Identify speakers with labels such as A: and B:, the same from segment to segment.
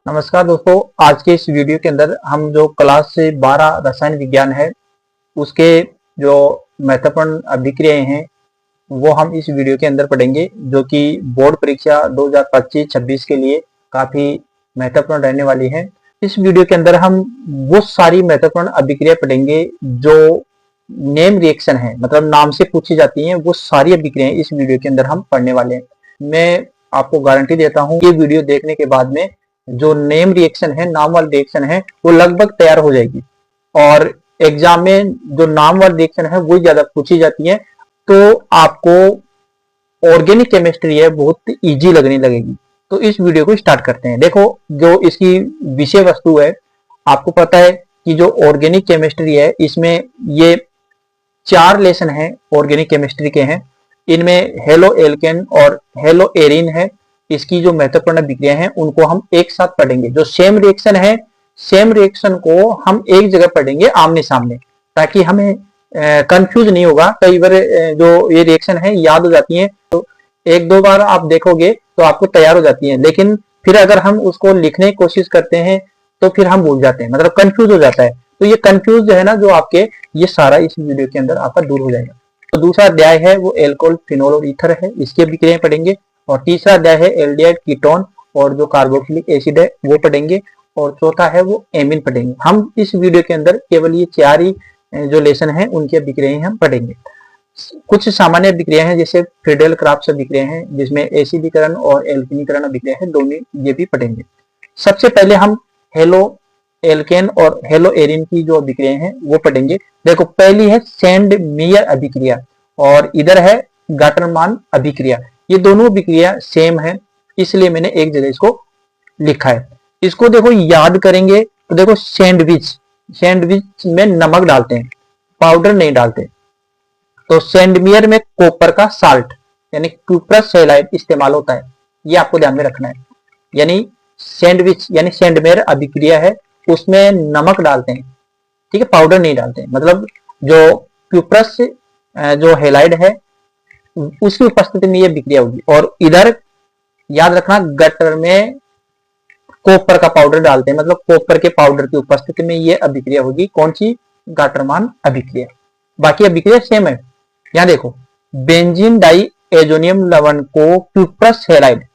A: नमस्कार दोस्तों, आज के इस वीडियो के अंदर हम जो क्लास से 12 रसायन विज्ञान है उसके जो महत्वपूर्ण अभिक्रियाएं हैं वो हम इस वीडियो के अंदर पढ़ेंगे, जो कि बोर्ड परीक्षा 2025-26 के लिए काफी महत्वपूर्ण रहने वाली है। इस वीडियो के अंदर हम वो सारी महत्वपूर्ण अभिक्रिया पढ़ेंगे जो नेम रिएक्शन है, मतलब नाम से पूछी जाती हैं। वो सारी अभिक्रियाएं इस वीडियो के अंदर हम पढ़ने वाले हैं। मैं आपको गारंटी देता हूं ये वीडियो देखने के बाद में जो नेम रिएक्शन है, नाम वाली रिएक्शन है, वो लगभग तैयार हो जाएगी। और एग्जाम में जो नाम वाली रिएक्शन है वो ज्यादा पूछी जाती है, तो आपको ऑर्गेनिक केमिस्ट्री है बहुत इजी लगने लगेगी। तो इस वीडियो को स्टार्ट करते हैं। देखो, जो इसकी विषय वस्तु है, आपको पता है कि जो ऑर्गेनिक केमिस्ट्री है इसमें ये 4 लेसन है ऑर्गेनिक केमिस्ट्री के हैं। इनमें हेलो एल्केन और हेलो एरिन है। इसकी जो महत्वपूर्ण अभिक्रिया है उनको हम एक साथ पढ़ेंगे। जो सेम रिएक्शन है, सेम रिएक्शन को हम एक जगह पढ़ेंगे आमने सामने, ताकि हमें कंफ्यूज नहीं होगा। कई बार जो ये रिएक्शन है याद हो जाती है, तो एक दो बार आप देखोगे तो आपको तैयार हो जाती है, लेकिन फिर अगर हम उसको लिखने की कोशिश करते हैं तो फिर हम भूल जाते हैं, मतलब कंफ्यूज हो जाता है। तो ये कंफ्यूज जो है ना, जो आपके, ये सारा इस वीडियो के अंदर आपका दूर हो जाएगा। तो दूसरा अध्याय है वो एल्कोहल, फिनोल और ईथर है, इसकी अभिक्रियाएं पढ़ेंगे। और तीसरा अध्याय है एल्डिहाइड, कीटोन और जो कार्बोक्सिलिक एसिड है वो पढ़ेंगे। और चौथा है वो एमीन पढ़ेंगे। हम इस वीडियो के अंदर केवल ये 4 ही जो लेसन है उनकी अभिक्रियाएं हम पढ़ेंगे। कुछ सामान्य अभिक्रिया हैं जैसे फ्रीडेल क्राफ्ट अभिक्रिया है, जिसमें एसिडीकरण और एल्किनीकरण अभिक्रिया है, दोनों ये भी पढ़ेंगे। सबसे पहले हम हेलो एल्केन और हेलो एरिन की जो अभिक्रिया हैं वो पढ़ेंगे। देखो, पहली है सैंड मेयर अभिक्रिया और इधर है गाटरमान अभिक्रिया। ये दोनों अभिक्रिया सेम है, इसलिए मैंने एक जगह इसको लिखा है। इसको देखो याद करेंगे तो देखो, सैंडविच, सैंडविच में नमक डालते हैं, पाउडर नहीं डालते। तो सैंडमेयर में कॉपर का साल्ट यानी क्यूप्रस हैलाइड इस्तेमाल होता है, ये आपको ध्यान में रखना है। यानी सैंडविच यानी सैंडमेयर अभिक्रिया है, उसमें नमक डालते हैं, ठीक है, पाउडर नहीं डालते हैं। मतलब जो क्यूप्रस जो हैलाइड है उसकी उपस्थिति में ये अभिक्रिया होगी। और इधर याद रखना, गटर में कॉपर का पाउडर डालते हैं, मतलब कॉपर के पाउडर की उपस्थिति में ये अभिक्रिया होगी। कौन सी? गाटरमान अभिक्रिया। बाकी अभिक्रिया सेम है। यहां देखो, बेंजीन डाई एजोनियम लवण को क्यूप्रस हैलाइड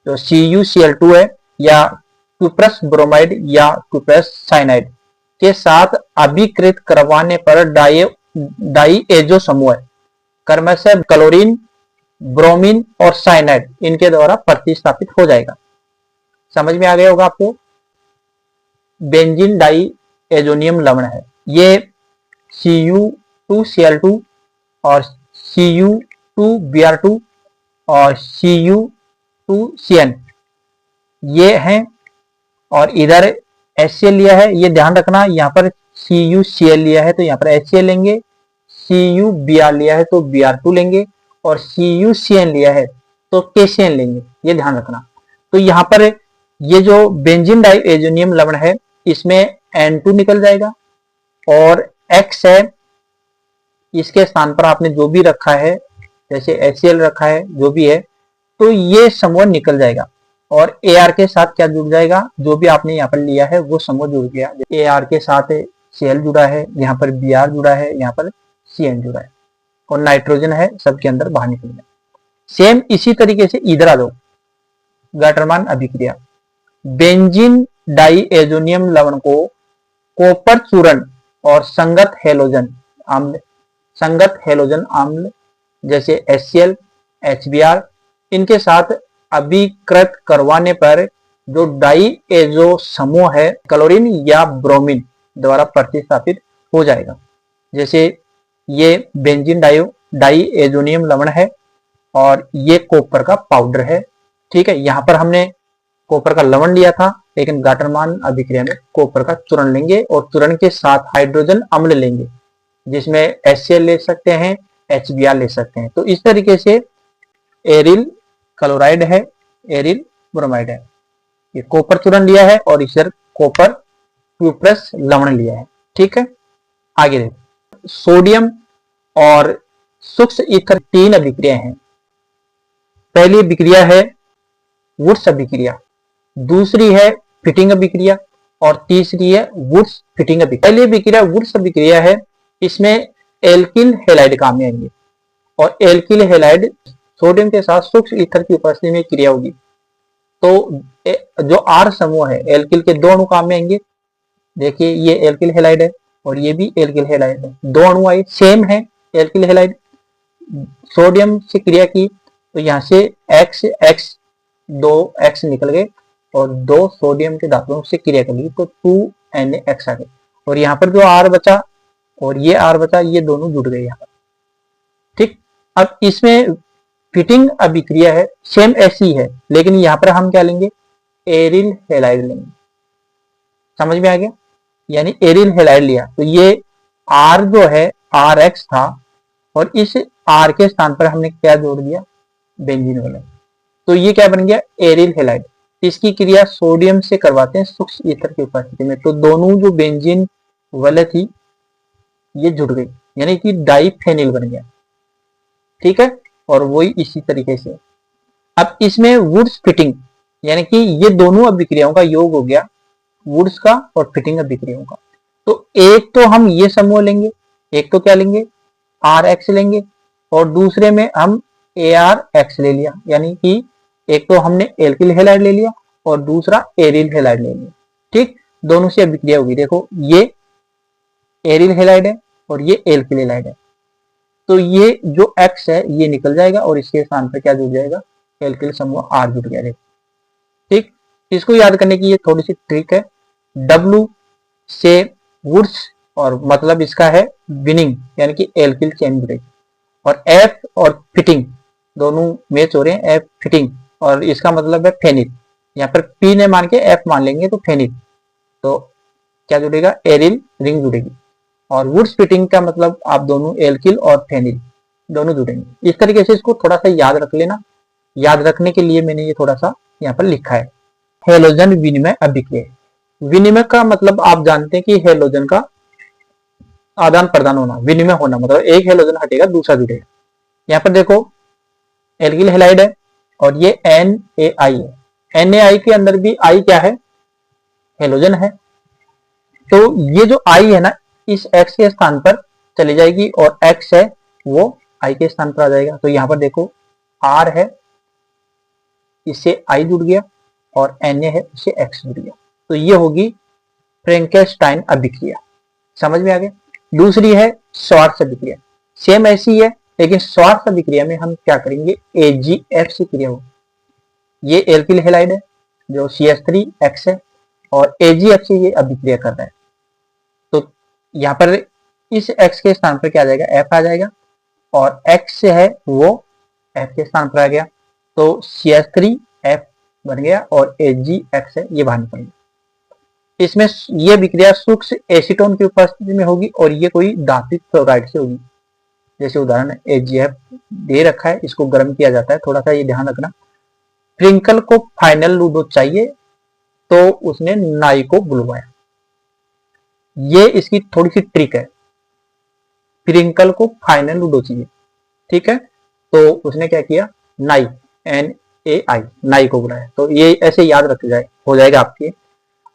A: जो CuCl2 है, या क्यूप्रस ब्रोमाइड या क्यूप्रस साइनाइड के साथ अभिकृत करवाने पर डाई एजो समूह है, क्रमशः क्लोरीन, ब्रोमीन और साइनाइड इनके द्वारा प्रतिस्थापित हो जाएगा। समझ में आ गया होगा आपको। बेंजीन डाई एजोनियम लवण है, ये Cu2Cl2 और Cu2Br2 और Cu2Cn ये हैं। और इधर HCl लिया है, ये ध्यान रखना, यहाँ पर CuCl लिया है तो यहाँ पर HCl लेंगे, CuBr लिया है तो Br2 लेंगे, और CuCn लिया है तो KCN लेंगे, ये ध्यान रखना। तो यहाँ पर ये जो बेंजीन डाई एजोनियम लवण है इसमें N2 निकल जाएगा, और X है, इसके स्थान पर आपने जो भी रखा है, जैसे HCl रखा है, जो भी है, तो ये समूह निकल जाएगा। और AR के साथ क्या जुड़ जाएगा? जो भी आपने यहाँ पर लिया है वो समूह जुड़ गया। AR के साथ Cl जुड़ा है, यहाँ पर Br जुड़ा है, यहाँ पर Cn जुड़ा है, और नाइट्रोजन है सबके अंदर बाहर निकल गया। सेम इसी तरीके से इधर आ जाओ, गाटरमान अभिक्रिया। बेंजीन डाई एजोनियम लवण को कॉपर चूर्ण और संगत हेलोजन अम्ल जैसे HCl, HBr इनके साथ अभिकृत करवाने पर जो डाई एजो समूह है क्लोरीन या ब्रोमीन द्वारा प्रतिस्थापित हो जाएगा। जैसे ये बेंजीन डाई एजोनियम लवण है और ये कॉपर का पाउडर है, ठीक है। यहाँ पर हमने कॉपर का लवण लिया था, लेकिन गाटरमान अभिक्रिया में कॉपर का चूर्ण लेंगे और चूर्ण के साथ हाइड्रोजन अम्ल लेंगे, जिसमें HCl ले सकते हैं, HBr ले सकते हैं। तो इस तरीके से एरिल क्लोराइड है, एरिल ब्रोमाइड है। ये कॉपर चूर्ण लिया है और इधर कॉपर क्यूप्रस लवण लिया है, ठीक है। आगे देखो, सोडियम और सूक्ष्म ईथर 3 अभिक्रिया हैं। पहली अभिक्रिया है वुड्स अभिक्रिया। दूसरी है फिटिंग अभिक्रिया और तीसरी है वुड्स फिटिंग अभिक्रिया। पहली अभिक्रिया वुड्स अभिक्रिया है, इसमें एल्किल हैलाइड काम में आएंगे और एल्किल हैलाइड सोडियम के साथ सूक्ष्म ईथर की उपस्थिति में क्रिया होगी। तो जो आर समूह है एल्किल के दो अणु काम में आएंगे। देखिए ये एल्किल हैलाइड है और ये भी एल्किल हैलाइड है, दो अणु आए सेम है एल्किल हैलाइड, सोडियम से क्रिया की तो यहाँ से एक्स एक्स दो एक्स निकल गए और दो सोडियम के धातुओं से क्रिया कर ली तो 2Na आ गए और यहाँ पर जो आर बचा और ये आर बचा ये दोनों जुड़ गए यहाँ पर। ठीक, अब इसमें फिटिंग अभिक्रिया है सेम ऐसी है लेकिन यहाँ पर हम क्या लेंगे, एरिल हैलाइड लेंगे। समझ में आ गया, यानी एरिल हैलाइड लिया तो ये आर जो है आर एक्स था और इस आर के स्थान पर हमने क्या जोड़ दिया, बेंजीन वाला, तो ये क्या बन गया एरिल हैलाइड। इसकी क्रिया सोडियम से करवाते हैं सूक्ष्म ईथर की उपस्थिति में, तो दोनों जो बेंजीन वाले थी ये जुड़ गई यानी कि डाइफेनिल बन गया। ठीक है, और वही इसी तरीके से अब इसमें वुड्स फिटिंग यानी कि ये दोनों अभिक्रियाओं का योग हो गया, वुड्स का और फिटिंग अभिक्रियाओं का। तो एक तो हम ये समूह लेंगे, एक तो क्या लेंगे आर एक्स लेंगे और दूसरे में हम ए आर एक्स ले लिया, यानी कि एक तो हमने एल्किल हैलाइड ले लिया और दूसरा एरिल हैलाइड ले लिया। ठीक, दोनों से अभिक्रिया होगी। देखो ये एरिल हैलाइड है और ये एल्किल हैलाइड है, तो ये जो एक्स है ये निकल जाएगा और इसके स्थान पर क्या जुड़ जाएगा, एल्किल समूह आर जुड़ गया। ठीक, इसको याद करने की ये थोड़ी सी ट्रिक है। W से वुड्स और मतलब इसका है विनिंग यानी कि एल्किल चेन जुड़ेगी और F और फिटिंग दोनों मैच हो रहे हैं, F फिटिंग और इसका मतलब है फेनिल। यहाँ पर P ने मान के F मान लेंगे तो फेनिल, तो क्या जुड़ेगा एरिल रिंग जुड़ेगी और वुड्स फिटिंग का मतलब आप दोनों एल्किल और फेनिल दोनों जुड़ेंगे। इस तरीके से इसको थोड़ा सा याद रख लेना। याद रखने के लिए मैंने ये थोड़ा सा यहाँ पर लिखा है। हेलोजन विनिमय अभिक्रिया, विनिमय का मतलब आप जानते हैं कि हेलोजन का आदान प्रदान होना, विनिमय होना मतलब एक हेलोजन हटेगा दूसरा जुड़ेगा। यहाँ पर देखो एल्किल हैलाइड है और ये NaI है, NaI के अंदर भी I क्या है, हेलोजन है, तो ये जो I है ना इस X के स्थान पर चली जाएगी और X है वो I के स्थान पर आ जाएगा। तो यहाँ पर देखो R है इससे I जुड़ गया और Na है उससे X जुड़ गया, तो ये होगी फ्रैंकेनस्टाइन अभिक्रिया। समझ में आ गया। दूसरी है श्वार्ट्ज अभिक्रिया, सेम ऐसी है लेकिन श्वार्ट्ज अभिक्रिया में हम क्या करेंगे, AgF से क्रिया होगी। ये एल्किल हैलाइड है जो CH3X है और AgF से ये अभिक्रिया कर रहा है, तो यहाँ पर इस X के स्थान पर क्या आ जाएगा, F आ जाएगा और X से है वो F के स्थान पर आ गया, तो CH3F बन गया और AgX है ये बाहर निकल गया। इसमें ये अभिक्रिया सूक्ष्म एसीटोन की उपस्थिति में होगी और ये कोई धात्विक फ्लोराइड से होगी। जैसे उदाहरण AgF दे रखा है, इसको गर्म किया जाता है, थोड़ा सा ये ध्यान रखना। प्रिंकल को फाइनल लूडो चाहिए तो उसने नाई को बुलवाया, ये इसकी थोड़ी सी ट्रिक है। प्रिंकल को फाइनल लूडो चाहिए, ठीक है, तो उसने क्या किया, नाई NaI नाई को बुलाया, तो ये ऐसे याद रख जाए हो जाएगा आपके।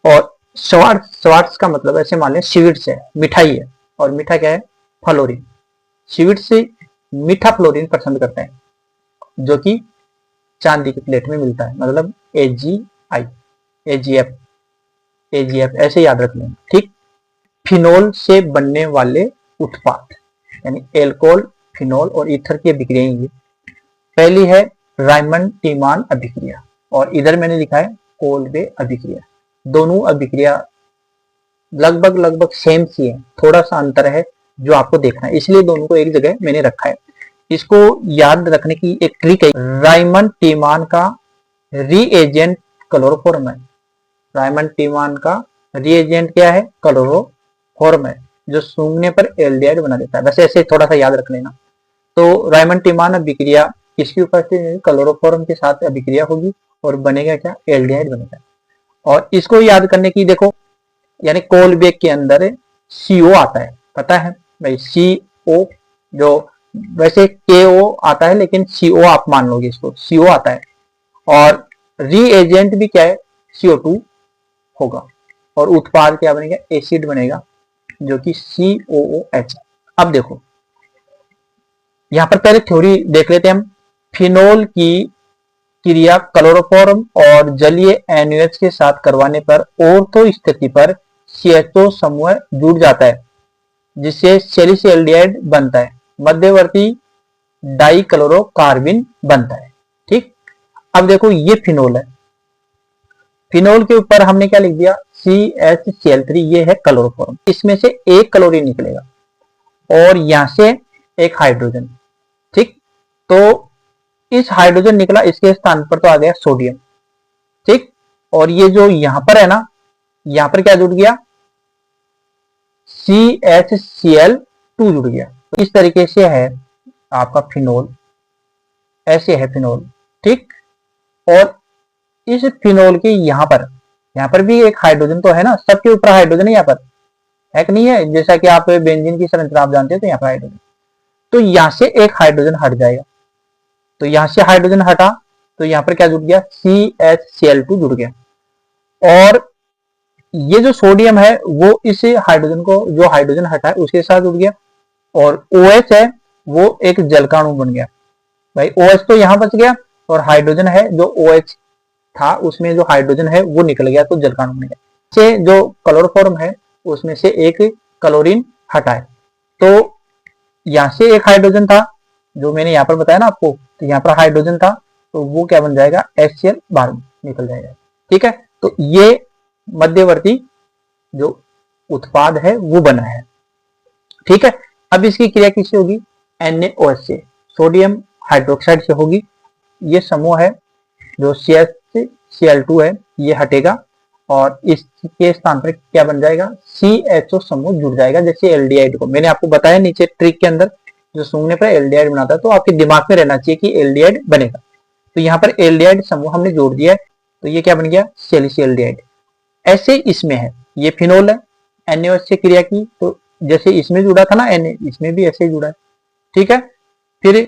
A: और श्वार्ट्ज का मतलब ऐसे मान लें स्वीट्स है, मिठाई है और मीठा क्या है, फ्लोरीन। स्वीट्स से मीठा फ्लोरीन पसंद करता है जो कि चांदी की प्लेट में मिलता है, मतलब AgF ऐसे याद रख लेंगे। ठीक, फिनोल से बनने वाले उत्पाद यानी एल्कोहल, फिनोल और ईथर की अभिक्रिया। पहली है रायमंड टीमान अभिक्रिया और इधर मैंने लिखा है कोल्बे अभिक्रिया। दोनों अभिक्रिया लगभग सेम सी है, थोड़ा सा अंतर है जो आपको देखना है, इसलिए दोनों को एक जगह मैंने रखा है। इसको याद रखने की एक ट्रिक है, रायमंड टीमान का रीएजेंट क्लोरोफॉर्म है। रायमंड टीमान का रीएजेंट क्या है, क्लोरोफॉर्म है, जो सूंघने पर एल्डिहाइड बना देता है। वैसे ऐसे थोड़ा सा याद रख लेना। तो रायमंड टीमान अभिक्रिया किसकी उपस्थिति में, क्लोरोफॉर्म के साथ अभिक्रिया होगी और बनेगा क्या, एल्डिहाइड बनेगा। और इसको याद करने की देखो, यानी कोलबेक के अंदर CO आता है, पता है भाई, CO जो वैसे KO आता है लेकिन CO आप मान लोगे, इसको CO आता है। और रीएजेंट भी क्या है, CO2 होगा और उत्पाद क्या बनेगा, एसिड बनेगा जो कि COOH। अब देखो यहां पर पहले थ्योरी देख लेते हैं हम। फिनोल की क्रिया क्लोरोफॉर्म और जलीय NaOH के साथ करवाने पर ऑर्थो स्थिति पर CH2 समूह जुड़ जाता है जिससे सेलिसिल्डिहाइड बनता है, मध्यवर्ती डाइक्लोरोकार्बिन बनता है। ठीक, अब देखो ये फिनोल है, फिनोल के ऊपर हमने क्या लिख दिया, CHCl3, ये है क्लोरोफॉर्म। इसमें से एक क्लोरीन निकलेगा और यहां से एक हाइड्रोजन। ठीक, तो इस हाइड्रोजन निकला, इसके स्थान पर तो आ गया सोडियम। ठीक, और ये जो यहां पर है ना, यहां पर क्या जुड़ गया, CHCl2 जुड़ गया। तो इस तरीके से है आपका फिनोल, ऐसे है फिनोल। ठीक, और इस फिनोल के यहां पर भी एक हाइड्रोजन तो है ना, सबके ऊपर हाइड्रोजन है, यहां पर है कि नहीं है, जैसा कि आप बेंजीन की संरचना आप जानते हैं, तो यहाँ पर हाइड्रोजन, तो यहां से एक हाइड्रोजन हट जाएगा, तो यहां से हाइड्रोजन हटा तो यहां पर क्या जुड़ गया, CHCl2 जुड़ गया। और ये जो सोडियम है वो इस हाइड्रोजन को, जो हाइड्रोजन हटा है उसके साथ जुड़ गया, और OH है वो एक जल का अणु बन गया। भाई OH तो यहां बच गया और हाइड्रोजन है जो OH था उसमें जो हाइड्रोजन है वो निकल गया, तो जल का अणु बन गया। से जो क्लोरोफॉर्म है उसमें से एक क्लोरीन हटाए, तो यहां से एक हाइड्रोजन था जो मैंने यहाँ पर बताया ना आपको, तो यहाँ पर हाइड्रोजन था तो वो क्या बन जाएगा, HCl बाहर निकल जाएगा। ठीक है, तो ये मध्यवर्ती जो उत्पाद है वो बना है। ठीक है, अब इसकी क्रिया किससे होगी, NaOH से, सोडियम हाइड्रोक्साइड से होगी। ये समूह है जो CHCl2 है ये हटेगा और इसके स्थान पर क्या बन जाएगा, CHO समूह जुड़ जाएगा, जैसे एल्डिहाइड को मैंने आपको बताया नीचे ट्रिक के अंदर, जो सूंघने पर एल्डिहाइड बनाता है, तो आपके दिमाग में रहना चाहिए कि एल्डिहाइड बनेगा। तो यहाँ पर एल्डिहाइड समूह हमने जोड़ दिया है, तो ये क्या बन गया, सेलिसिल्डिहाइड। ऐसे इसमें है, ये फिनोल है, NaOH से क्रिया की, तो जैसे इसमें जुड़ा था ना Na, इसमें भी ऐसे ही जुड़ा है। ठीक है, फिर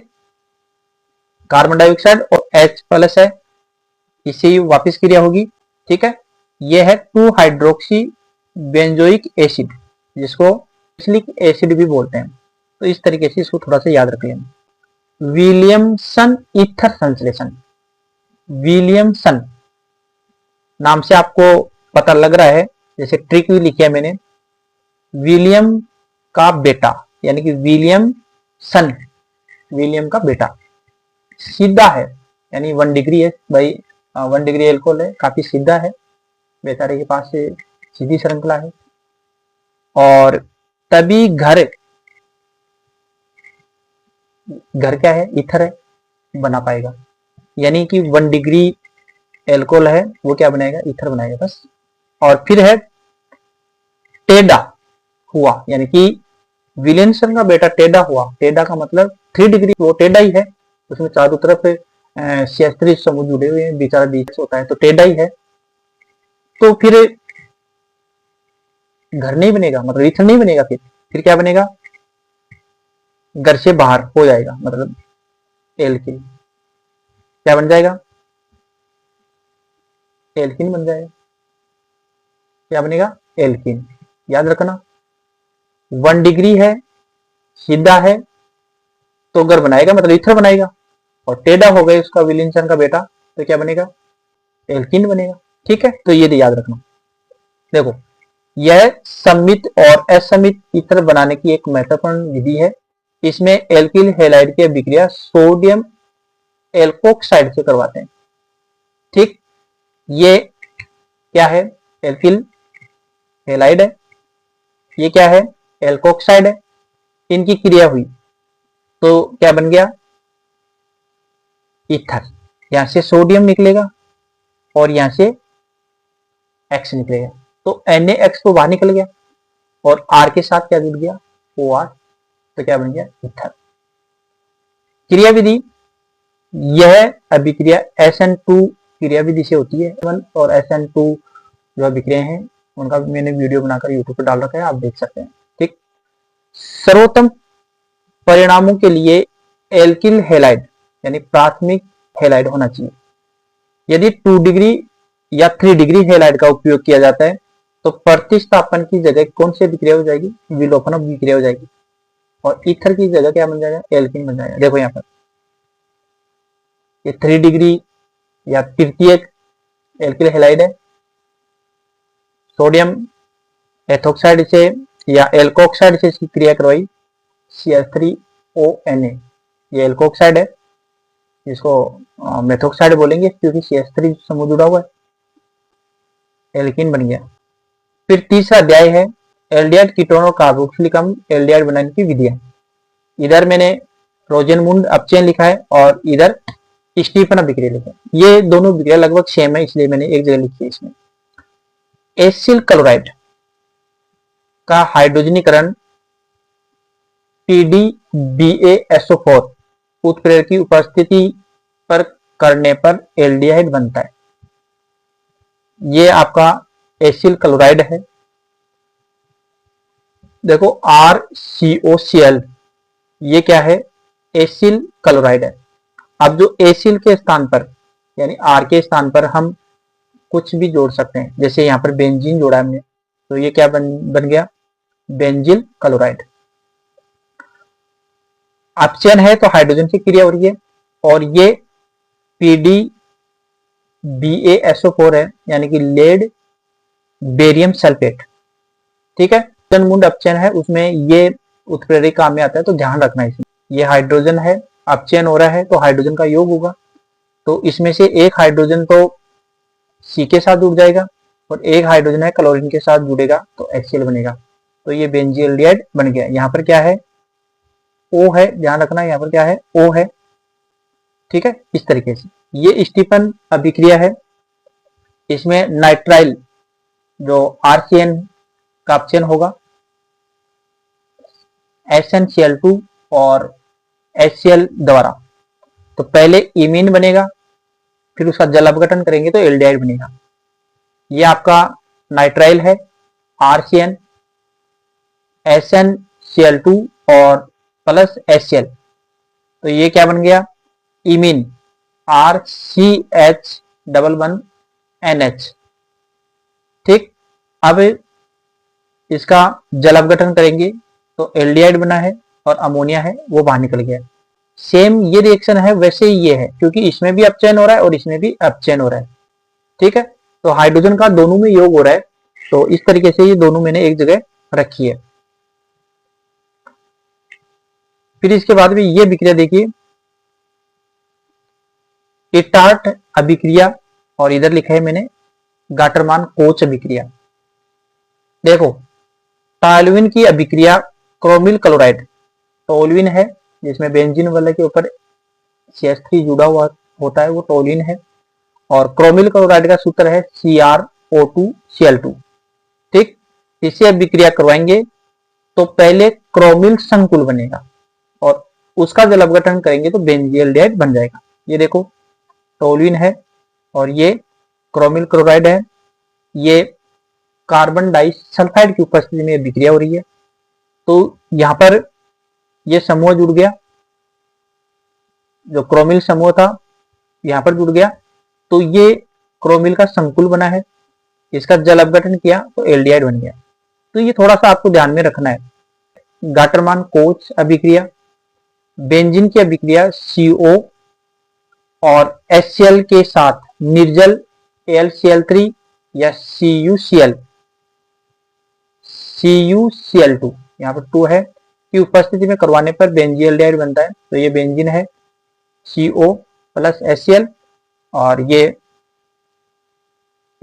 A: कार्बन डाइऑक्साइड और H+ है, इससे ही वापस क्रिया होगी। ठीक है, यह है 2 हाइड्रोक्सी बेंजोइक एसिड, जिसको सिलिक एसिड भी बोलते हैं। तो इस तरीके से इसको थोड़ा सा याद रख लेना। विलियमसन ईथर संश्लेषण, विलियमसन नाम से आपको पता लग रहा है, जैसे ट्रिक भी लिखी है मैंने, विलियम का बेटा, यानी कि विलियम सन, विलियम का बेटा, सीधा है यानी 1 डिग्री है भाई, 1 डिग्री एल्कोहल है, काफी सीधा है, बेचारे के पास से सीधी श्रृंखला है। और तभी घर क्या है, ईथर है, बना पाएगा, यानी कि 1 डिग्री एल्कोहल है वो क्या बनाएगा, ईथर बनाएगा बस। और फिर है टेडा हुआ, यानी कि विलियमसन का बेटा टेडा हुआ, टेडा का मतलब 3 डिग्री, वो टेडा ही है, उसमें चारों तरफ CH3 समूह जुड़े हुए हैं, बेचारा बीच होता है, तो टेडा ही है। तो फिर घर नहीं बनेगा, मतलब ईथर नहीं बनेगा, फिर क्या बनेगा, घर से बाहर हो जाएगा, मतलब एल्किन, क्या बन जाएगा, एल्किन बन जाएगा। क्या बनेगा, एल्किन, याद रखना। 1 डिग्री है, सीधा है, तो घर बनाएगा, मतलब ईथर बनाएगा, और टेढ़ा हो गए उसका विलियमसन का बेटा, तो क्या बनेगा, एल्किन बनेगा। ठीक है, तो ये याद रखना। देखो यह सममित और असमित ईथर बनाने की एक महत्वपूर्ण विधि है। इसमें एल्किल हैलाइड की अभिक्रिया सोडियम एल्कोक्साइड से करवाते हैं। ठीक, ये क्या है, एल्किल हैलाइड है, ये क्या है, एल्कोक्साइड है, इनकी क्रिया हुई तो क्या बन गया, ईथर। यहां से सोडियम निकलेगा और यहां से X निकलेगा, तो NaX तो बाहर निकल गया और R के साथ क्या जुड़ गया, OR, तो क्या बन गया, ईथर। क्रिया विधि, यह अभिक्रिया SN2 क्रिया विधि से होती है, और SN2 जो अभिक्रिया है उनका मैंने वीडियो बनाकर यूट्यूब पर डाल रखा है, आप देख सकते हैं। ठीक, सर्वोत्तम परिणामों के लिए एल्किल हैलाइड यानी प्राथमिक हैलाइड होना चाहिए। यदि 2 डिग्री या 3 डिग्री हैलाइड का उपयोग किया जाता है तो प्रतिस्थापन की जगह कौन सी अभिक्रिया हो जाएगी? विलोपन अभिक्रिया हो जाएगी। और ईथर की जगह क्या बन जाएगा? एल्कीन बन जाएगा। देखो यहाँ पर ये 3 डिग्री या तृतीयक एल्किल हैलाइड है। सोडियम एथोक्साइड से या एल्कोक्साइड से इसकी क्रिया करवाई CH3ONA। ये एल्कोक्साइड है, इसको मेथोक्साइड बोलेंगे क्योंकि CH3 समूह जुड़ा हुआ है, एल्कीन बन गया। फिर तीसरा अध्याय है एल्डिहाइड कीटोन और कार्बोक्सिलिक अम्ल एल्डिहाइड बनाने की विधियां। इधर मैंने रोजेनमुंड अपचयन लिखा है और इधर स्टीफन अभिक्रिया लिखा है। ये दोनों विक्रिया लगभग सेम है, इसलिए मैंने एक जगह लिखी है इसमें। एसिल क्लोराइड का हाइड्रोजनीकरण PDBaSO4 उत्प्रेरक की उपस्थिति पर करने पर एल्डिहाइड बनता है। ये आपका एसिल क्लोराइड है। देखो RCOCl, ये क्या है? एसिल क्लोराइड है। अब जो एसिल के स्थान पर यानी R के स्थान पर हम कुछ भी जोड़ सकते हैं, जैसे यहाँ पर बेंजीन जोड़ा हमने, तो ये क्या बन गया? Benzyl chloride. अपचयन है तो हाइड्रोजन की क्रिया हो रही है और ये PDBaSO4 है यानी कि लेड बेरियम सल्फेट। ठीक है, रोजेनमुंड अपचयन है, उसमें ये उत्प्रेरक काम में आता है, तो ध्यान रखना इसमें। ये हाइड्रोजन है, अपचयन हो रहा है तो हाइड्रोजन का योग होगा, तो इसमें से एक हाइड्रोजन तो C के साथ जुड़ जाएगा और एक हाइड्रोजन है क्लोरीन के साथ जुड़ेगा तो HCl बनेगा, तो ये बेंजील्डिहाइड बन गया। यहाँ पर क्या है? O है, ध्यान रखना यहाँ पर क्या है? O है। ठीक है, इस तरीके से ये स्टीफन अभिक्रिया है। इसमें नाइट्राइल जो RCN का अपचयन होगा SnCl2 और HCl द्वारा, तो पहले इमीन बनेगा, फिर उसका जल अपघटन करेंगे तो एल्डिहाइड बनेगा। ये आपका नाइट्राइल है, RCN, SnCl2 और प्लस HCl, तो ये क्या बन गया? Imine, RCH11NH। ठीक, अब इसका जल अपघटन करेंगे तो एल्डिहाइड बना है और अमोनिया है वो बाहर निकल गया। सेम ये रिएक्शन है वैसे ही ये है, क्योंकि इसमें भी अपचयन हो रहा है और इसमें भी अपचयन हो रहा है। ठीक है, तो हाइड्रोजन का दोनों में योग हो रहा है, तो इस तरीके से ये दोनों मैंने एक जगह रखी है। फिर इसके बाद भी ये विक्रिया देखिए, इटार्ट अभिक्रिया, और इधर लिखा है मैंने गाटरमान कोच अभिक्रिया। देखो, टॉल्यूइन की अभिक्रिया क्रोमिल क्लोराइड, टोल्यूइन है जिसमें बेंजीन वाले के ऊपर CH3 जुड़ा हुआ होता है, वो टोल्यूइन है। और क्रोमिल क्लोराइड का सूत्र है CrO2Cl2। ठीक, इसे अभिक्रिया करवाएंगे तो पहले क्रोमिल संकुल बनेगा और उसका जल अपघटन करेंगे तो बेंजील्डिहाइड बन जाएगा। ये देखो, टोल्यूइन है और ये क्रोमिल क्लोराइड है, ये कार्बन डाइसल्फाइड की उपस्थिति में अभिक्रिया हो रही है, तो यहाँ पर ये समूह जुड़ गया, जो क्रोमिल समूह था यहाँ पर जुड़ गया, तो ये क्रोमिल का संकुल बना है, इसका जल अपघटन किया तो एल्डिहाइड बन गया। तो ये थोड़ा सा आपको ध्यान में रखना है। गाटरमान कोच अभिक्रिया, बेंजीन की अभिक्रिया CO और HCl के साथ निर्जल AlCl3 या CuCl2, यहाँ पर 2 है, की उपस्थिति में करवाने पर बेंजील्डिहाइड बनता है। तो ये बेंजीन है, CO प्लस HCl, और ये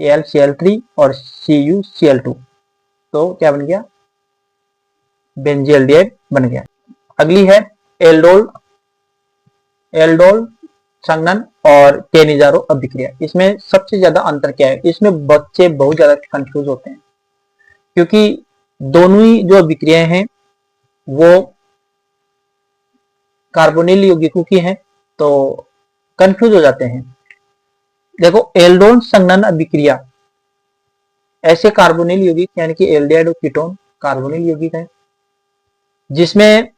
A: AlCl3 और CuCl2, तो क्या बन गया? बेंजील्डिहाइड बन गया। अगली है एल्डोल संघनन और केनिजारो अभिक्रिया। इसमें सबसे ज्यादा अंतर क्या है? इसमें बच्चे बहुत ज्यादा कंफ्यूज होते हैं, क्योंकि दोनों ही जो अभिक्रियाएं हैं वो कार्बोनिल यौगिकों की हैं, तो कंफ्यूज हो जाते हैं। देखो, एल्डोल संघनन अभिक्रिया ऐसे कार्बोनिल यौगिक यानी कि एल्डिहाइड और कीटोन कार्बोनिल यौगिक है जिसमें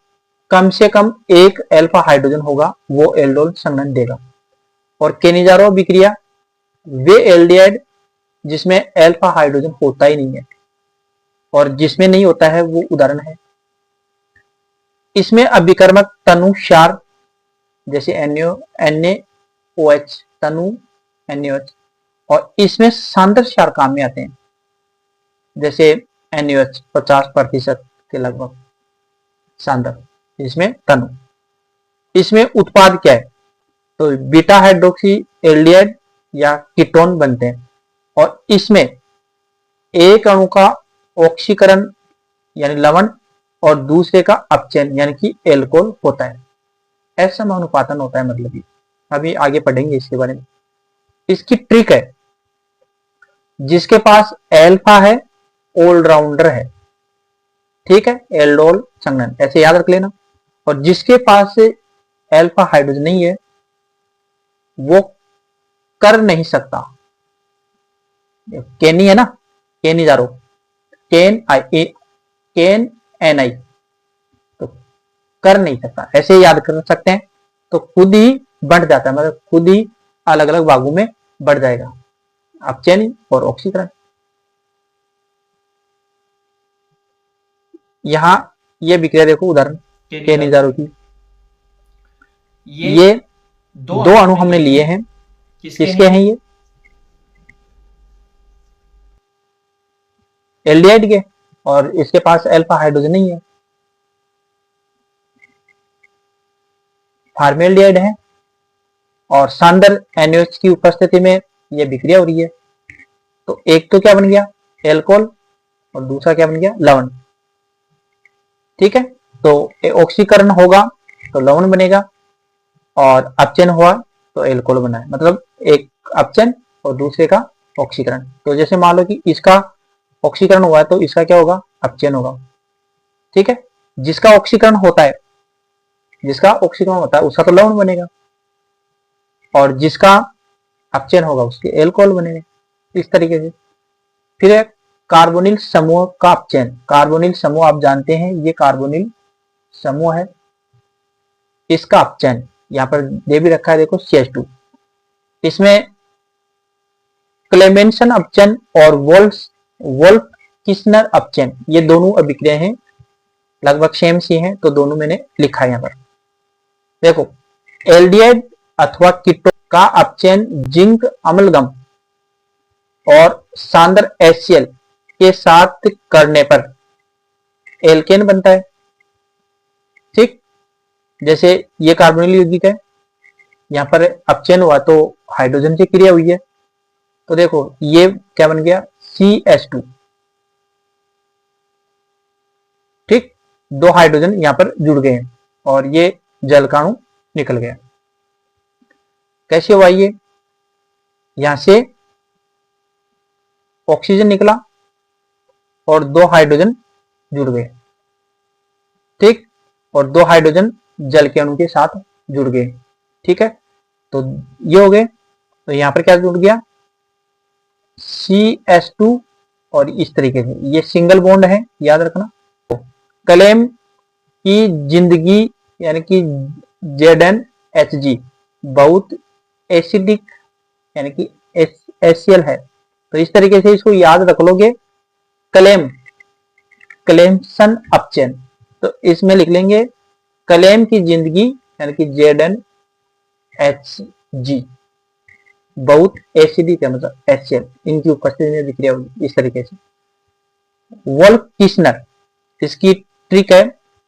A: कम से कम एक अल्फा हाइड्रोजन होगा, वो एल्डोल संघनन देगा। और केनिजारो अभिक्रिया वे एल्डिहाइड जिसमें अल्फा हाइड्रोजन होता ही नहीं है, और जिसमें नहीं होता है वो उदाहरण है। इसमें अभिकर्मक तनु क्षार जैसे NaOH तनु NaOH, और इसमें सांद्र क्षार काम में आते हैं जैसे NaOH 50% के लगभग सांद्र, इसमें तनु। इसमें उत्पाद क्या है, तो बीटा हाइड्रोक्सी एल्डिहाइड या कीटोन बनते हैं, और इसमें एक अणु का ऑक्सीकरण यानी लवण और दूसरे का अपचयन यानी कि एल्कोहल होता है। ऐसा समानुपातन होता है, मतलब ये अभी आगे पढ़ेंगे इसके बारे में। इसकी ट्रिक है, जिसके पास अल्फा है ऑलराउंडर है, ठीक है, एल्डोल संघनन ऐसे याद रख लेना। और जिसके पास अल्फा हाइड्रोजन नहीं है वो कर नहीं सकता। केनी है ना, केनी जारो, केन आई, केन एन आई, तो कर नहीं सकता, ऐसे याद कर सकते हैं। तो खुद ही बढ़ जाता है, मतलब खुद ही अलग अलग भागों में बढ़ जाएगा, अपचयन और ऑक्सीकरण। यहां ये विक्रिया देखो, उदाहरण केनिजारो की। ये दो अणु हमने लिए हैं, किसके हैं ये, एल्डिहाइड के, और इसके पास अल्फा हाइड्रोजन नहीं है, फॉर्मेल्डिहाइड है, और सांद्र NaOH की उपस्थिति में यह विक्रिया हो रही है। तो एक तो क्या बन गया, एल्कोहल, और दूसरा क्या बन गया, लवण, ठीक है। तो ऑक्सीकरण होगा तो लवण बनेगा, और अपचयन हुआ तो एल्कोहल बना है, मतलब एक अपचयन और दूसरे का ऑक्सीकरण। तो जैसे मान लो कि इसका ऑक्सीकरण हुआ है तो इसका क्या होगा, अपचयन होगा, ठीक है। जिसका ऑक्सीकरण होता है, जिसका ऑक्सीकरण होता है उसका तो लवण बनेगा, और जिसका अपचयन होगा उसके एल्कोहल बनेगा, इस तरीके से। फिर है कार्बोनिल समूह का अपचयन। कार्बोनिल समूह आप जानते हैं, ये कार्बोनिल समूह है, इसका अपचयन यहां पर दे भी रखा है, देखो CH2। इसमें क्लेमेंसन अपचयन और वोल्फ किस्नर अपचयन, ये दोनों अभिक्रिया हैं, लगभग सेम सी हैं, तो दोनों मैंने लिखा है यहाँ पर। देखो, एल्डिहाइड अथवा कीटोन का अपचयन जिंक अम्लगम और सांद्र HCl के साथ करने पर एल्केन बनता है, ठीक। जैसे ये कार्बोनिल यौगिक है, यहाँ पर अपचयन हुआ तो हाइड्रोजन की क्रिया हुई है, तो देखो ये क्या बन गया, CH2, ठीक। दो हाइड्रोजन यहाँ पर जुड़ गए हैं और ये जल का अणु निकल गया। कैसे हुआ ये, यहां से ऑक्सीजन निकला और दो हाइड्रोजन जुड़ गए, ठीक, और दो हाइड्रोजन जल के अणु के साथ जुड़ गए, ठीक है। तो ये हो गए, तो यहां पर क्या जुड़ गया, CH2, और इस तरीके से ये सिंगल बॉन्ड है, याद रखना। कलेम की जिंदगी यानी कि ZnHG बहुत एसिडिक यानी कि HCl है, तो इस तरीके से इसको याद रख लोगे। क्लेमसन अपचयन, तो इसमें लिख लेंगे कलेम की जिंदगी यानी कि ZnHG बहुत एसिडिक है, मतलब HCl, इनकी उपस्थिति में विक्रिया होगी, इस तरीके से। वोल्फ किस्नर, इसकी ट्रिक है,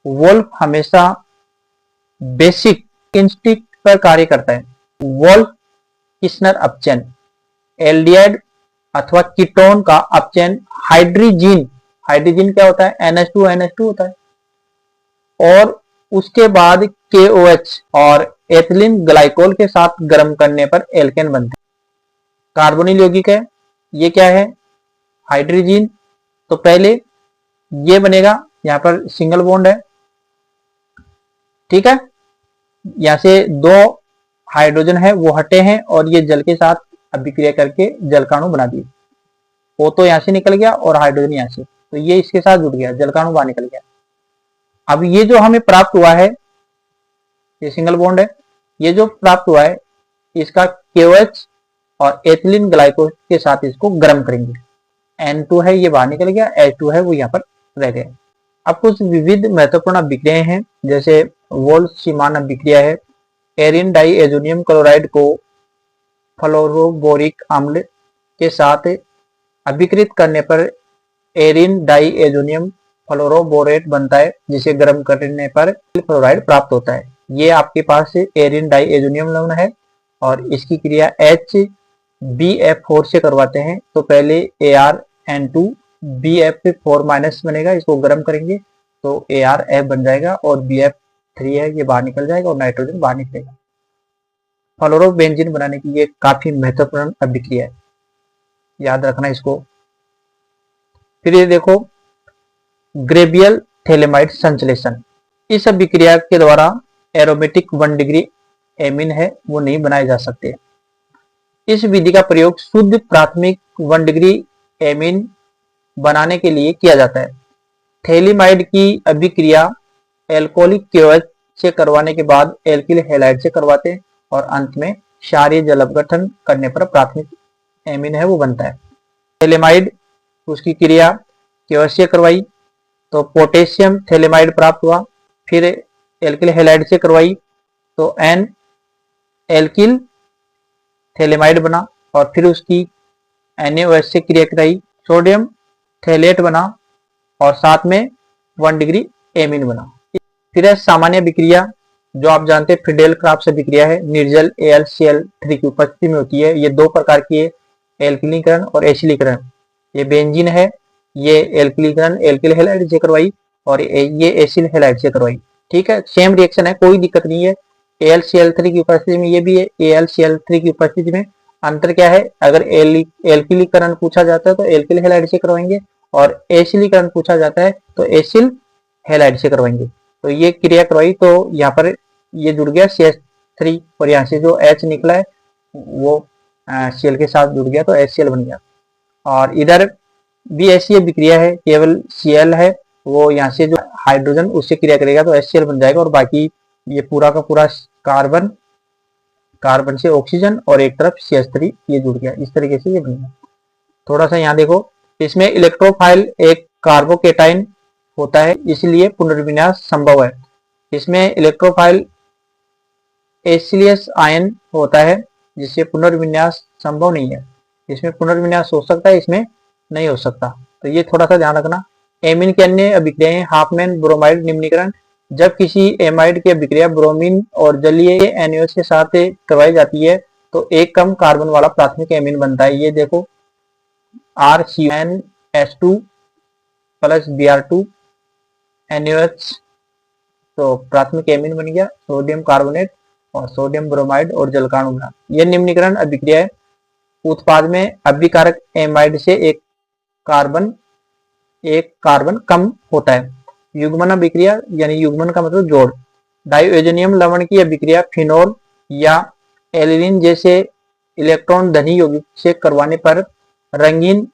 A: वोल्फ हमेशा बेसिक इंस्टिंक्ट पर कार्य करता है। वोल्फ किस्नर अपचयन, एल्डिहाइड अथवा कीटोन का अपचयन हाइड्रोजन, हाइड्रोजन क्या होता है, NH2 होता है, और उसके बाद KOH और एथिलीन ग्लाइकोल के साथ गर्म करने पर एल्केन बनते हैं। कार्बोनिल यौगिक है, ये क्या है, हाइड्रोजन, तो पहले ये बनेगा, यहां पर सिंगल बॉन्ड है, ठीक है। यहां से दो हाइड्रोजन है वो हटे हैं और ये जल के साथ अभिक्रिया करके जल का अणु बना दिए। वो तो यहां से निकल गया और हाइड्रोजन यहां से, तो ये इसके साथ जुड़ गया, जल का अणु बाहर निकल गया। अब ये जो हमें प्राप्त हुआ है, ये सिंगल बॉन्ड है, ये जो प्राप्त हुआ है इसका KOH और एथिलीन ग्लाइकोल के साथ इसको गर्म करेंगे। N2 है ये बाहर निकल गया, H2 है वो यहाँ पर रह गया। अब कुछ विविध महत्वपूर्ण अभिक्रियाएं हैं, जैसे वोल्स-शीमान अभिक्रिया है। एरिन डाइएजोनियम क्लोराइड को फ्लोरोबोरिक अम्ल के साथ अभिकृत करने पर एरिन डाइएजोनियम फ्लोरोबोरेट बनता है, जिसे गर्म करने पर फ्लोराइड प्राप्त होता है। ये आपके पास एरिन डाइएजोनियम लवण है और इसकी क्रिया HBF4 से करवाते हैं। तो पहले ArN2 BF4 माइनस बनेगा, इसको गर्म करेंगे तो ArF बन जाएगा और BF3 है ये बाहर निकल जाएगा और नाइट्रोजन बाहर निकलेगा। फ्लोरोबेंजीन बनाने की ये काफी महत्वपूर्ण अभिक्रिया है, याद रखना इसको। फिर ये देखो ग्रेबियल थैलेमाइड संश्लेषण। इस अभिक्रिया के द्वारा एरोमेटिक 1 डिग्री एमीन है वो नहीं बनाए जा सकते। इस विधि का प्रयोग शुद्ध प्राथमिक 1 डिग्री एमीन बनाने के लिए किया जाता है। थैलेमाइड की अभिक्रिया एल्कोहलिक KOH से करवाने के बाद एल्किल हैलाइड से करवाते हैं और अंत में क्षारीय जल अपघटन करने पर प्राथमिक एमीन है वो बनता है। थैलेमाइड उसकी क्रिया KOH से करवाई तो पोटेशियम थैलेमाइड प्राप्त हुआ, फिर एल्किल हैलाइड से करवाई तो N एल्किल थैलेमाइड बना और फिर उसकी NaOH से क्रिया कराई, सोडियम थैलेट बना और साथ में 1 डिग्री एमीन बना। फिर है सामान्य अभिक्रिया, जो आप जानते हैं फ्रीडेल क्राफ्ट अभिक्रिया है, निर्जल AlCl3 की उपस्थिति में होती है। ये 2 प्रकार की है, एल्किलीकरण और एसिलीकरण। ये बेंजीन है, ये एल्किलीकरण एल्किल हैलाइड से करवाई और ये एसिल हैलाइड से करवाई। ठीक है, सेम रिएक्शन है, कोई दिक्कत नहीं है। AlCl3 की उपस्थिति में ये भी है, AlCl3 की उपस्थिति में। अंतर क्या है, अगर एल्किलीकरण पूछा जाता है तो एल्किल हैलाइड से करवाएंगे और एसिलीकरण पूछा जाता है तो एसिल हैलाइड से करवाएंगे। तो ये क्रिया करवाई तो यहाँ पर ये जुड़ गया CH3 और यहाँ से जो H निकला है वो Cl के साथ जुड़ गया तो HCl बन गया। और इधर भी ऐसी अभिक्रिया है, केवल Cl है वो यहाँ से जो हाइड्रोजन उससे क्रिया करेगा तो HCl बन जाएगा और बाकी ये पूरा का पूरा कार्बन से ऑक्सीजन और एक तरफ CH3 ये जुड़ गया। इस तरीके से ये बन गया। थोड़ा सा यहाँ देखो, इसमें इलेक्ट्रोफाइल एक कार्बोकेटाइन होता है, इसलिए पुनर्विन्यास संभव है। इसमें इलेक्ट्रोफाइल एसिलियस आयन होता है जिससे पुनर्विन्यास संभव नहीं है। इसमें पुनर्विन्यास हो सकता है, इसमें नहीं हो सकता, तो ये थोड़ा सा ध्यान रखना। एमीन की अन्य अभिक्रियाएं हाफमैन ब्रोमाइड निम्नीकरण। जब किसी एमाइड की अभिक्रिया ब्रोमीन और जलीय NaOH के साथ करवाई जाती है तो एक कम कार्बन वाला प्राथमिक एमीन बनता है। ये देखो RCnH2 प्लस Br2 NaOH, तो प्राथमिक एमीन बन गया, सोडियम कार्बोनेट और सोडियम ब्रोमाइड और जलकाणु बना। यह निम्नीकरण अभिक्रिया है। उत्पाद में अभिकारक एमाइड से एक कार्बन कम होता है। युग्मन अभिक्रिया यानी युग्मन का मतलब जोड़। डाइएजोनियम लवण की अभिक्रिया फिनोल या एलिलीन जैसे इलेक्ट्रॉन धनी यौगिक से करवाने पर रंगीन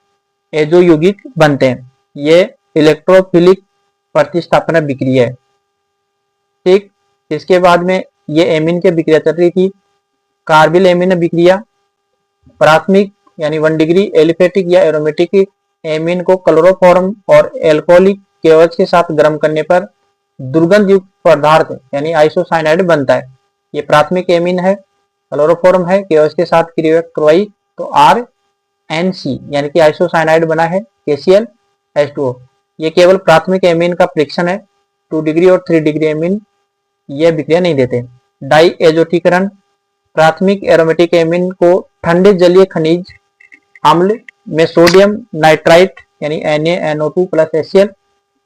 A: एजो यौगिक बनते हैं। ये इलेक्ट्रोफिलिक प्रतिस्थापन अभिक्रिया है। ठीक, इसके बाद में ये एमीन की अभिक्रिया चल रही थी। कार्बिल एमीन अभिक्रिया, प्राथमिक यानी 1 डिग्री एलिफेटिक या एरोमेटिक एमीन को क्लोरोफॉर्म और एल्कोहलिक KOH के साथ गर्म करने पर दुर्गंध युक्त पदार्थ यानी आइसोसाइनाइड बनता है। ये प्राथमिक एमीन है, क्लोरोफॉर्म है, KOH के साथ क्रिया करवाई तो RNC यानी कि आइसोसाइनाइड बना है, KClH2O। ये केवल प्राथमिक एमीन का फ्रिक्शन है। 2 डिग्री और 3 डिग्री एमीन ये अभिक्रिया नहीं देते। डाइएजोटीकरण, प्राथमिक एरोमेटिक एमीन को ठंडे जलीय खनिज अम्ल में सोडियम नाइट्राइट यानी NaNO2 प्लस HCl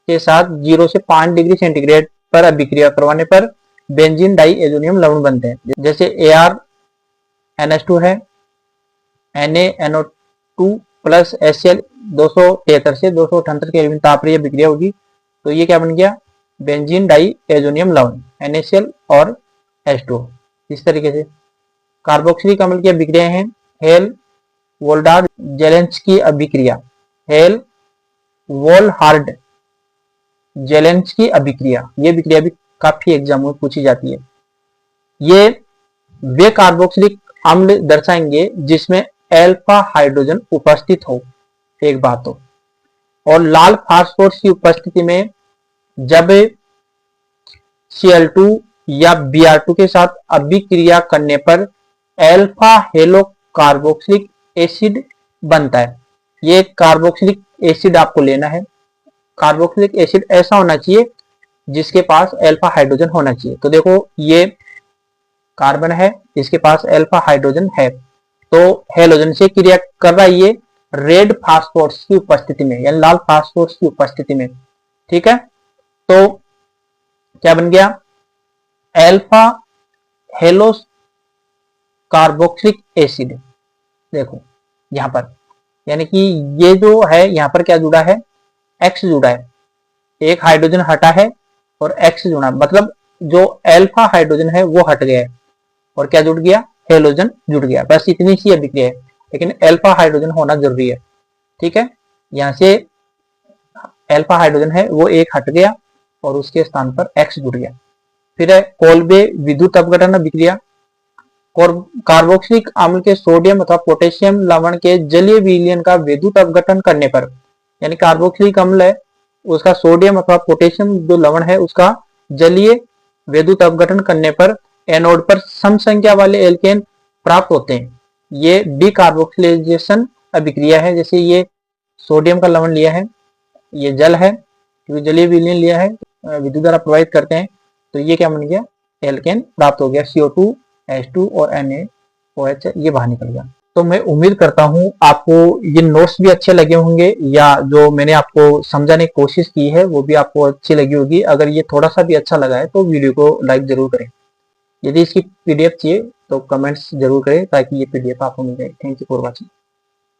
A: के साथ 0 से 5 डिग्री सेंटीग्रेड पर अभिक्रिया करवाने पर बेंजीन डाइएजोनियम लवण बनते हैं। जैसे ArNH2 है, NaNO2 प्लस HCl 273 से 278 केल्विन तापीय अभिक्रिया होगी तो ये क्या बन गया, बेंजीन डाइएजोनियम लवण NaCl और H2O। इस तरीके से कार्बोक्सिलिक अम्ल की अभिक्रिया है। हेल वोल्डार्ड जेलेंस्की अभिक्रिया, हेल वोल्हार्ड जेलेंस्की अभिक्रिया, ये अभिक्रिया भी काफी एग्जाम में पूछी जाती है। ये वे कार्बोक्सिलिक अम्ल दर्शाएंगे जिसमें अल्फा हाइड्रोजन उपस्थित हो, एक बात हो। और लाल फास्फोरस की उपस्थिति में जब Cl2 या Br2 के साथ अभिक्रिया करने पर अल्फा हेलो कार्बोक्सिलिक एसिड बनता है। ये कार्बोक्सिलिक एसिड आपको लेना है। कार्बोक्सिलिक एसिड ऐसा होना चाहिए जिसके पास अल्फा हाइड्रोजन होना चाहिए। तो देखो ये कार्बन है, इसके पास अल्फा हाइड्रोजन है, तो हेलोजन से क्रिया कर रहा है ये रेड फास्फोरस की उपस्थिति में, यानी लाल फास्फोरस की उपस्थिति में। ठीक है, तो क्या बन गया? Alpha hello carboxylic acid. देखो यहां पर, यानी कि ये जो है यहां पर क्या जुड़ा है? एक्स जुड़ा है, एक हाइड्रोजन हटा है और एक्स जुड़ा, मतलब जो अल्फा हाइड्रोजन है वो हट गया है और क्या जुड़ गया? हेलोजन जुड़ गया। बस इतनी सी अभिक्रिया है, लेकिन अल्फा हाइड्रोजन होना जरूरी है। ठीक है, यहां से अल्फा हाइड्रोजन है वो एक हट गया और उसके स्थान पर एक्स जुड़ गया। फिर है कोल्बे विद्युत अपघटन अभिक्रिया। कार्बोक्सिलिक अम्ल के सोडियम अथवा पोटेशियम लवण के जलीय विलयन का विद्युत अपघटन करने पर, यानी कार्बोक्सिलिक अम्ल है उसका सोडियम अथवा पोटेशियम जो लवण है उसका जलीय विद्युत अपघटन करने पर एनोड पर सम संख्या वाले एल्केन प्राप्त होते हैं। ये डीकार्बोक्सिलेशन अभिक्रिया है। जैसे ये सोडियम का लवण लिया है, ये जल है, क्योंकि जलीय विलयन लिया है, विद्युत धारा प्रवाहित करते हैं, तो ये क्या बन गया? एल्केन प्राप्त हो गया। CO2 H2 और NaOH ये बाहर निकल गया। तो मैं उम्मीद करता हूं आपको ये नोट्स भी अच्छे लगे होंगे, या जो मैंने आपको समझाने की कोशिश की है वो भी आपको अच्छी लगी होगी। अगर ये थोड़ा सा भी अच्छा लगा है तो वीडियो को लाइक जरूर करें। यदि इसकी PDF चाहिए तो कमेंट्स जरूर करें ताकि ये PDF आपको मिल जाए। Thank you for watching.